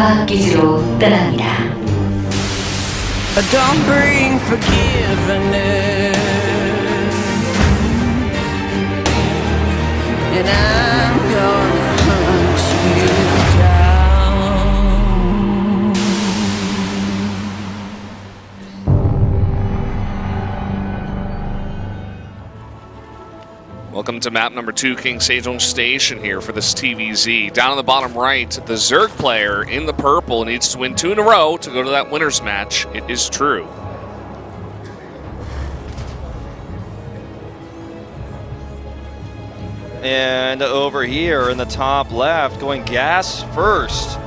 과학기지로 떠납니다. Don't bring forgiveness, and I'm gonna hunt you down. Welcome to map number 2, King Sejong Station here for this TVZ. Down on the bottom right, the Zerg player in the purple needs to win 2 in a row to go to that winner's match. It is true. And over here in the top left, going gas first,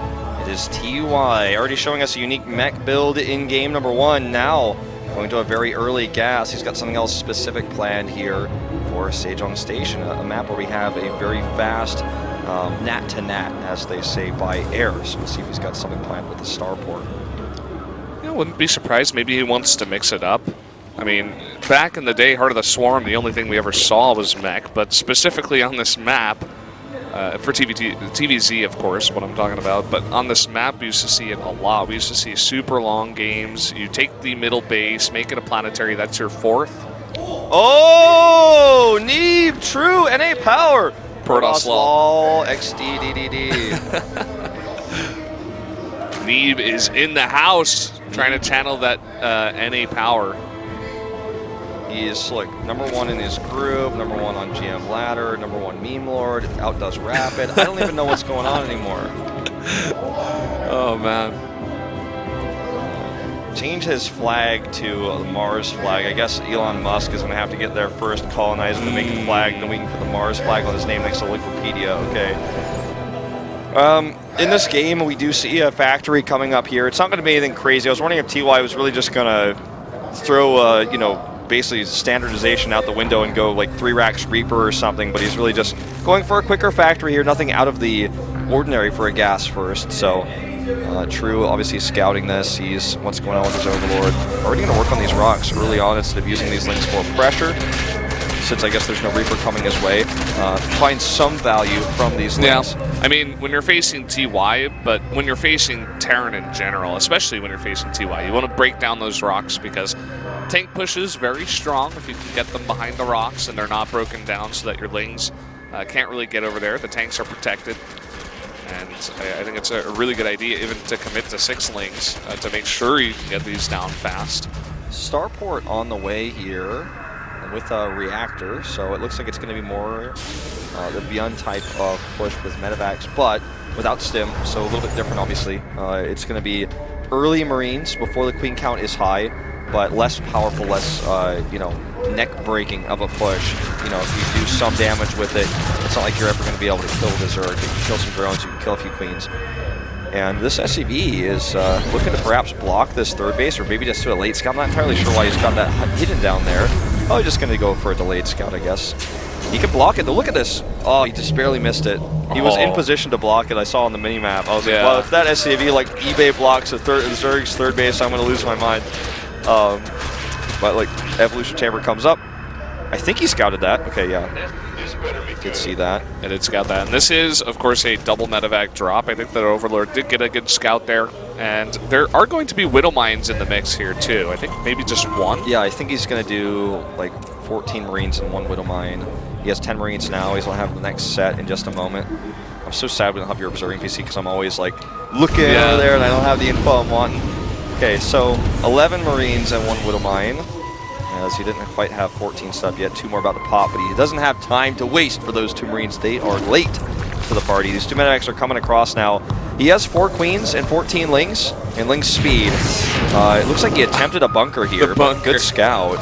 it is TY, already showing us a unique mech build in game number 1. Now going to a very early gas. He's got something else specific planned here for Sejong Station, a map where we have a very fast nat to nat, as they say, by air. So we'll see if he's got something planned with the starport. Yeah, wouldn't be surprised. Maybe he wants to mix it up. I mean, back in the day, Heart of the Swarm, the only thing we ever saw was mech, but specifically on this map, for TVZ, of course, what I'm talking about, but on this map, we used to see it a lot. We used to see super long games. You take the middle base, make it a planetary, that's your 4th. Oh, Neve, true, NA power. Protoss lol. XDDDD. Neve is in the house trying to channel that NA power. He is like #1 in his group, #1 on GM ladder, #1 meme lord, outdoes Rapid. I don't even know what's going on anymore. Oh man. Change his flag to the Mars flag. I guess Elon Musk is going to have to get there first, colonize it, and make a flag, then we can put the Mars flag on his name next to Wikipedia. Okay. In this game, we do see a factory coming up here. It's not going to be anything crazy. I was wondering if TY was really just going to throw, you know, basically standardization out the window and go like 3 racks Reaper or something, but he's really just going for a quicker factory here. Nothing out of the ordinary for a gas first. So True obviously scouting this, sees what's going on with his Overlord. Already going to work on these rocks early on instead of using these links for pressure, since I guess there's no Reaper coming his way. Find some value from these links. Yeah, I mean, when you're facing TY, but when you're facing Terran in general, especially when you're facing TY, you want to break down those rocks because tank push is very strong if you can get them behind the rocks and they're not broken down so that your lings can't really get over there. The tanks are protected. And I think it's a really good idea even to commit to 6 lings to make sure you can get these down fast. Starport on the way here with a reactor, so it looks like it's going to be more the Beyond type of push with medevacs, but without stim, so a little bit different obviously. It's going to be early Marines before the Queen count is high, but less powerful, less you know, neck-breaking of a push. You know, if you do some damage with it, it's not like you're ever going to be able to kill the Zerg. You can kill some drones, you can kill a few Queens. And this SCV is looking to perhaps block this 3rd base, or maybe just do a late scout. I'm not entirely sure why he's got that hidden down there. Probably just going to go for a delayed scout, I guess. He can block it, though. Look at this. Oh, he just barely missed it. He was in position to block it. I saw on the mini-map. I was like, well, if that SCV, like, eBay blocks the Zerg's 3rd base, I'm going to lose my mind. But, like, Evolution Chamber comes up. I think he scouted that. Okay, yeah. Did see that. It did scout that. And this is, of course, a double medevac drop. I think that Overlord did get a good scout there. And there are going to be Widow Mines in the mix here, too. I think maybe just 1. Yeah, I think he's going to do, like, 14 Marines and 1 Widow Mine. He has 10 Marines now. He's going to have the next set in just a moment. I'm so sad we don't have your observing PC because I'm always, like, looking over there and I don't have the info I'm wanting. Okay, so 11 Marines and 1 Widow Mine. As he didn't quite have 14 stuff yet, 2 more about to pop, but he doesn't have time to waste for those 2 Marines. They are late to the party. These 2 medevacs are coming across now. He has 4 Queens and 14 Lings, and Ling's speed. It looks like he attempted a bunker here, but good scout.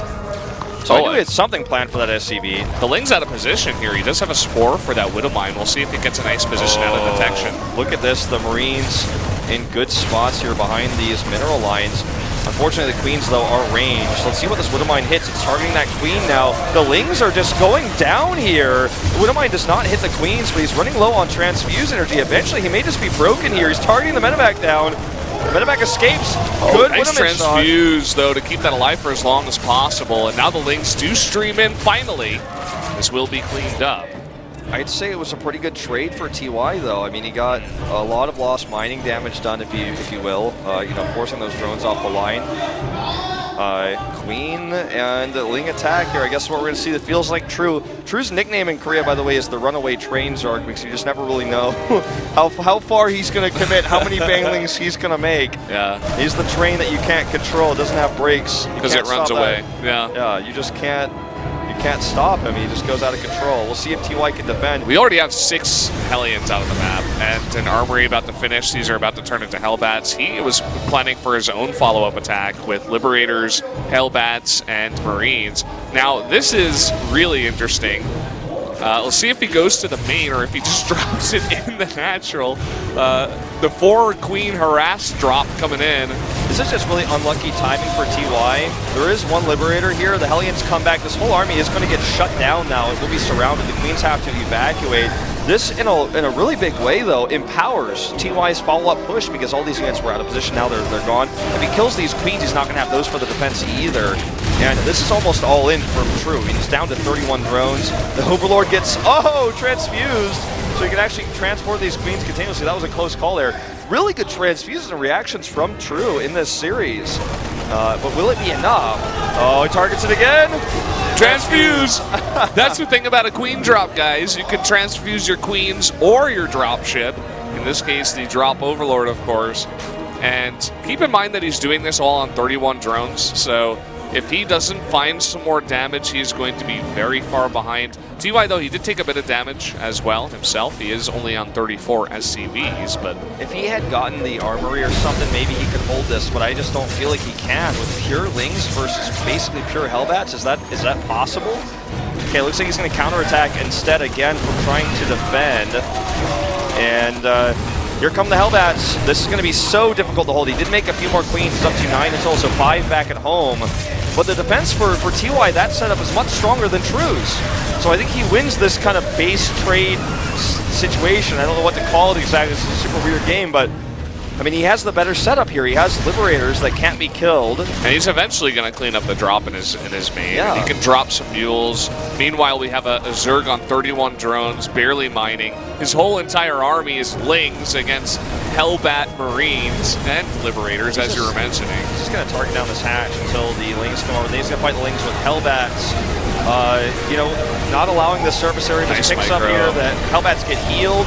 So I knew he had something planned for that SCV. The Ling's out of position here. He does have a Spore for that Widow Mine. We'll see if he gets a nice position out of detection. Look at this, the Marines in good spots here behind these mineral lines. Unfortunately, the Queens, though, are ranged. Let's see what this Widow Mine hits. It's targeting that Queen now. The Lings are just going down here. The Widow Mine does not hit the Queens, but he's running low on transfuse energy. Eventually, he may just be broken here. He's targeting the medevac down. The medevac escapes. Good nice transfuse, though, to keep that alive for as long as possible. And now the Lings do stream in, finally. This will be cleaned up. I'd say it was a pretty good trade for TY though. I mean, he got a lot of lost mining damage done, if you will. You know, forcing those drones off the line. Queen and Ling attack here. I guess what we're going to see that feels like True. True's nickname in Korea, by the way, is the Runaway Train Zark, because you just never really know how far he's going to commit, how many banglings he's going to make. Yeah. He's the train that you can't control. It doesn't have brakes. Because it runs away. Yeah. Yeah, you just can't stop him. He just goes out of control. We'll see if TY can defend. We already have 6 Hellions out of the map, and an Armory about to finish. These are about to turn into Hellbats. He was planning for his own follow-up attack with Liberators, Hellbats, and Marines. Now, this is really interesting. We'll see if he goes to the main or if he just drops it in the natural. The 4 Queen Harass drop coming in. This is just really unlucky timing for TY. There is 1 Liberator here. The Hellions come back. This whole army is going to get shut down now. It will be surrounded. The Queens have to evacuate. This, in a really big way, though, empowers TY's follow-up push because all these units were out of position. Now they're gone. If he kills these Queens, he's not going to have those for the defense either. And this is almost all in from True. He's down to 31 drones. The Overlord gets, transfused. So he can actually transport these Queens continuously. That was a close call there. Really good transfusions and reactions from True in this series. But will it be enough? Oh, he targets it again. Transfuse! That's the thing about a Queen drop, guys. You can transfuse your Queens or your drop ship. In this case, the drop Overlord, of course. And keep in mind that he's doing this all on 31 drones. So if he doesn't find some more damage, he's going to be very far behind. TY, though, he did take a bit of damage as well himself. He is only on 34 SCVs, but if he had gotten the Armory or something, maybe he could hold this, but I just don't feel like he can. With pure Lings versus basically pure Hellbats, is that possible? Okay, looks like he's going to counterattack instead again from trying to defend. And here come the Hellbats. This is going to be so difficult to hold. He did make a few more Queens. He's up to 9 until, so 5 back at home. But the defense for TY, that setup is much stronger than True's. So I think he wins this kind of base trade situation. I don't know what to call it exactly. It's a super weird game, but I mean, he has the better setup here. He has Liberators that can't be killed. And he's eventually going to clean up the drop in his main. Yeah. He can drop some mules. Meanwhile, we have a Zerg on 31 drones, barely mining. His whole entire army is Lings against Hellbat Marines and Liberators, as you were mentioning. He's just going to target down this hatch until the Lings come over. Then he's going to fight the Lings with Hellbats. You know, not allowing the surface area to pick up here. The Hellbats get healed.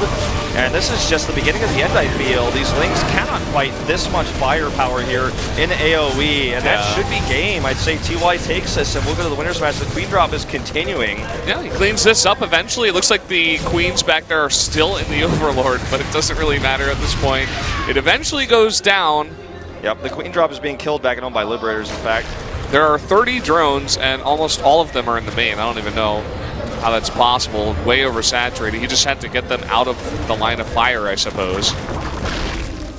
And this is just the beginning of the end, I feel. These Lings cannot fight this much firepower here in AoE, and that should be game. I'd say TY takes this, and we'll go to the winner's match. The Queen drop is continuing. Yeah, he cleans this up eventually. It looks like the Queens back there are still in the Overlord, but it doesn't really matter at this point. It eventually goes down. Yep, the Queen drop is being killed back at home by Liberators, in fact. There are 30 drones, and almost all of them are in the main. I don't even know how that's possible. Way oversaturated. He just had to get them out of the line of fire, I suppose.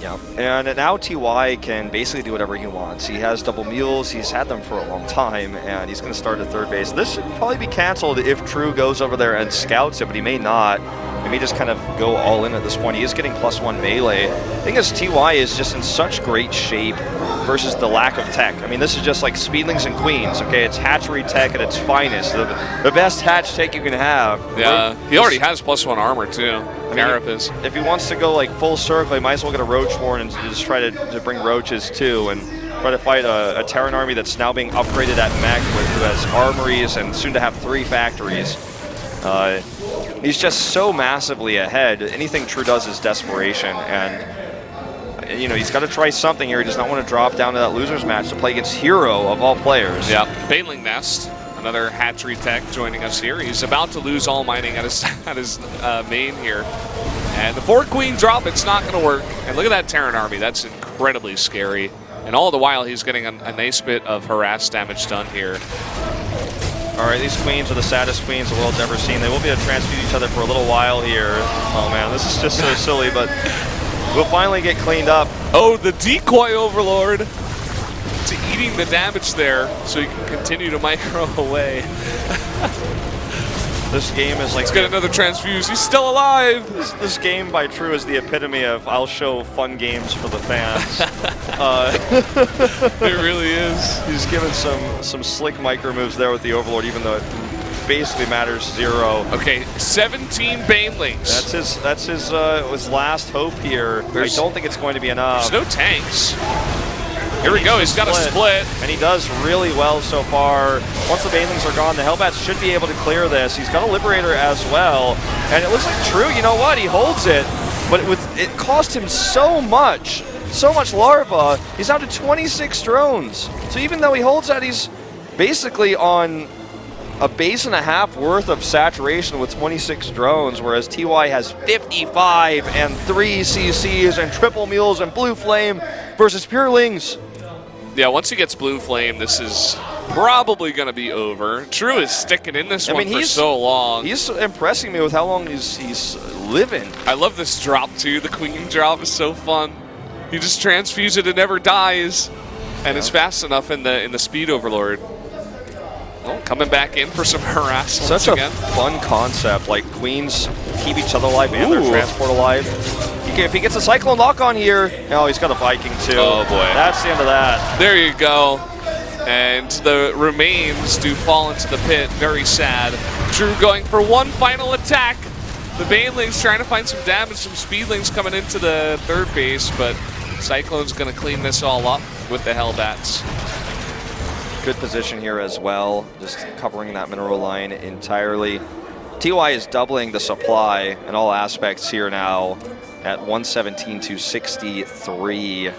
Yeah, and now TY can basically do whatever he wants. He has double mules. He's had them for a long time, and he's going to start at third base. This should probably be canceled if True goes over there and scouts it, but he may not. He may just kind of go all in at this point. He is getting +1 melee. The thing is, TY is just in such great shape versus the lack of tech. I mean, this is just like Speedlings and Queens, okay? It's hatchery tech at its finest. The best hatch tech you can have. Yeah, he already has +1 armor, too. Carapace. If he wants to go like full circle, he might as well get a Roach Horn and just try to bring Roaches, too, and try to fight a Terran army that's now being upgraded at mech, who has armories and soon to have 3 factories. He's just so massively ahead. Anything True does is desperation, and you know, he's got to try something here. He does not want to drop down to that loser's match to play against Hero of all players. Yeah, Baneling Nest, another hatchery tech joining us here. He's about to lose all mining at his main here. And the 4 Queen drop, it's not going to work. And look at that Terran army. That's incredibly scary. And all the while, he's getting a nice bit of harass damage done here. All right, these Queens are the saddest Queens the world's ever seen. They will be able to transfuse each other for a little while here. Oh man, this is just so silly, but we'll finally get cleaned up. Oh, the decoy Overlord to eating the damage there so he can continue to micro away. This game is like... Let's get another transfuse. He's still alive! This game by True is the epitome of I'll show fun games for the fans. It really is. He's given some slick micro moves there with the Overlord, even though basically matters zero. Okay, 17 Banelings. That's his last hope here. I don't think it's going to be enough. There's no tanks. Here we go, he's got a split. And he does really well so far. Once the Banelings are gone, the Hellbats should be able to clear this. He's got a Liberator as well. And it looks like True, you know what? He holds it. But it cost him so much larva. He's down to 26 drones. So even though he holds that, he's basically on a base and a half worth of saturation with 26 drones, whereas TY has 55 and 3 CCs and triple mules and blue flame versus purelings. Yeah, once he gets blue flame, this is probably going to be over. True is sticking in this one for so long. He's impressing me with how long he's living. I love this drop too. The queen drop is so fun. You just transfuse it, it never dies, and it's fast enough in the speed overlord. Well, coming back in for some harassment. Such a fun concept. Like queens keep each other alive and their transport alive. If he gets a Cyclone lock on here, oh, he's got a Viking too. Oh boy, that's the end of that. There you go. And the remains do fall into the pit. Very sad. Drew going for one final attack. The Banelings trying to find some damage, some Speedlings coming into the third base, but Cyclone's going to clean this all up with the Hellbats. Good position here as well, just covering that mineral line entirely. TY is doubling the supply in all aspects here now at 117 to 63.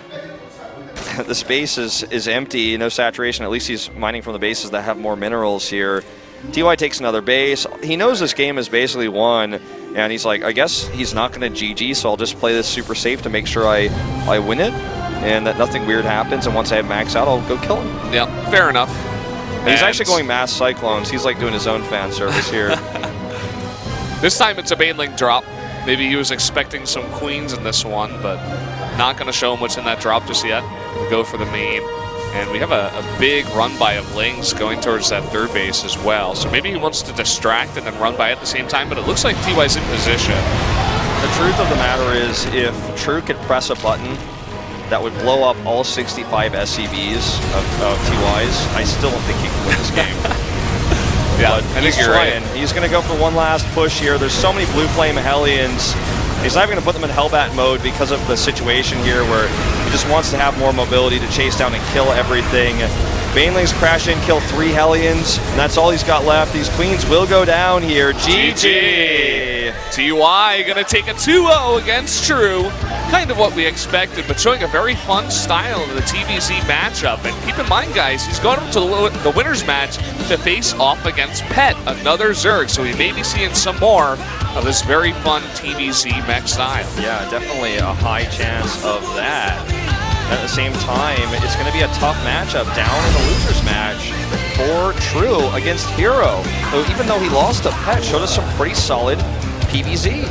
The space is empty, no saturation. At least he's mining from the bases that have more minerals here. TY takes another base. He knows this game is basically won, and he's like, I guess he's not going to GG, so I'll just play this super safe to make sure I win it, and that nothing weird happens, and once I have max out, I'll go kill him. Yeah, fair enough. And he's actually going mass Cyclones. He's like doing his own fan service here. This time it's a Baneling drop. Maybe he was expecting some queens in this one, but not going to show him what's in that drop just yet. We'll go for the main. And we have a big run by of Lings going towards that third base as well. So maybe he wants to distract and then run by at the same time, but it looks like TY's in position. The truth of the matter is, if True could press a button that would blow up all 65 SCVs of TY's, I still don't think he can win this game. Yeah, I think you're right. He's going to go for one last push here. There's so many Blue Flame Hellions. He's not even going to put them in Hellbat mode because of the situation here where he just wants to have more mobility to chase down and kill everything. Banelings crash in, kill 3 Hellions, and that's all he's got left. These queens will go down here. GG! TY going to take a 2-0 against True. Kind of what we expected, but showing a very fun style in the TVZ matchup. And keep in mind, guys, he's going up to the winner's match to face off against Pet, another Zerg. So we may be seeing some more of this very fun TVZ mech style. Yeah, definitely a high chance of that. At the same time, it's going to be a tough matchup down in the loser's match for True against Hero. So even though he lost to Pet, showed us some pretty solid PVZ.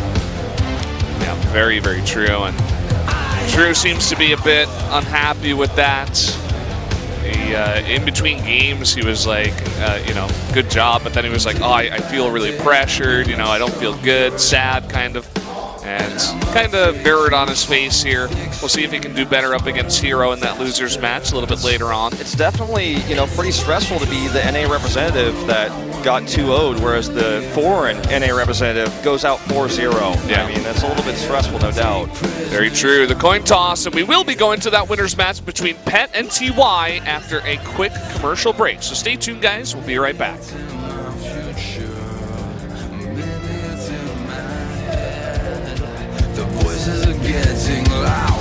Yeah, very, very true. And True seems to be a bit unhappy with that. In between games, he was like, good job. But then he was like, oh, I feel really pressured. I don't feel good, sad, kind of. And kind of mirrored on his face here. We'll see if he can do better up against Hero in that loser's match a little bit later on. It's definitely, pretty stressful to be the NA representative that got 2-0'd, whereas the foreign NA representative goes out 4-0. Yeah. I mean, that's a little bit stressful, no doubt. Very true. The coin toss, and we will be going to that winner's match between Pet and TY after a quick commercial break. So stay tuned, guys. We'll be right back. Voices are getting loud.